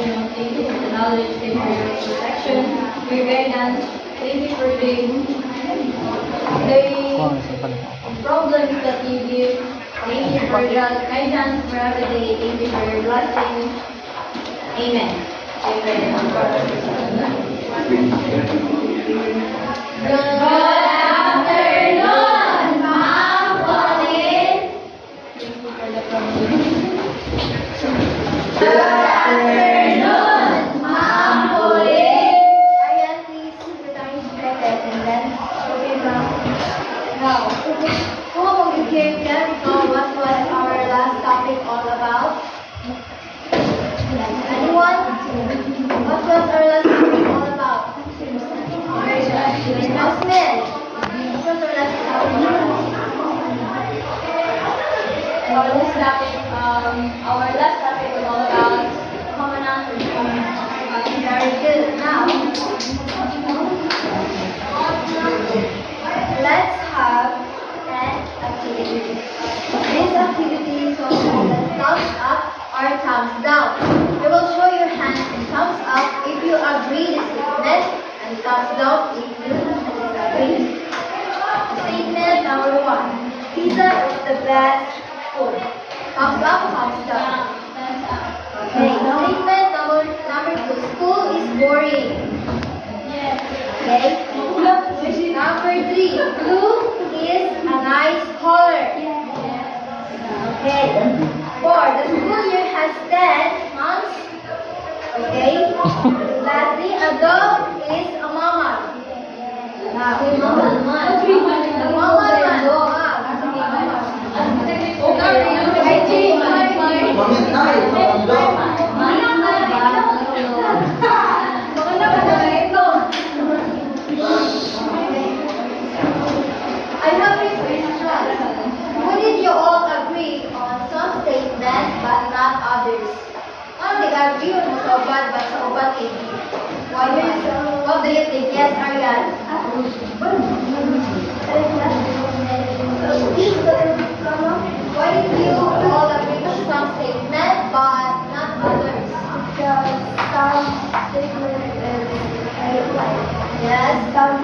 know, thank you for the knowledge, thank you for your protection, for your guidance, thank you for the problems that you give, thank you for your guidance for every day, thank you for your blessing. Amen. Amen. Good afternoon, Ma'am Pauline. Thank you for the problem. Good afternoon, Ma'am Pauline. Arian, please return to the attendance. Okay, ma'am. Now, who among you here can recall what was our last topic all about? Anyone? What was our last topic all about? Announcement. What was our last topic? Our last topic was all about common answers. Very good. Now, let's have an activity. This activity is called thumbs up or thumbs down. You will show your hand in thumbs up if you agree the statement and thumbs down if you disagree. Statement number 1. Pizza is the best food. Thumbs up, thumbs down. Okay. Statement number 2. School is boring. Yes. Okay. Number 3. Blue is a nice color. Okay. 4. The school year has 10 months. Okay. Lastly, a dog is a mama. Now, the mama man. I have a question. Wouldn't you all agree on some statements but not others? Only agree on sa uban but sa uban hindi. What do you think? Yes, Arian? Why did you all agree on some statements but not others? Because some statement is right. Yes, some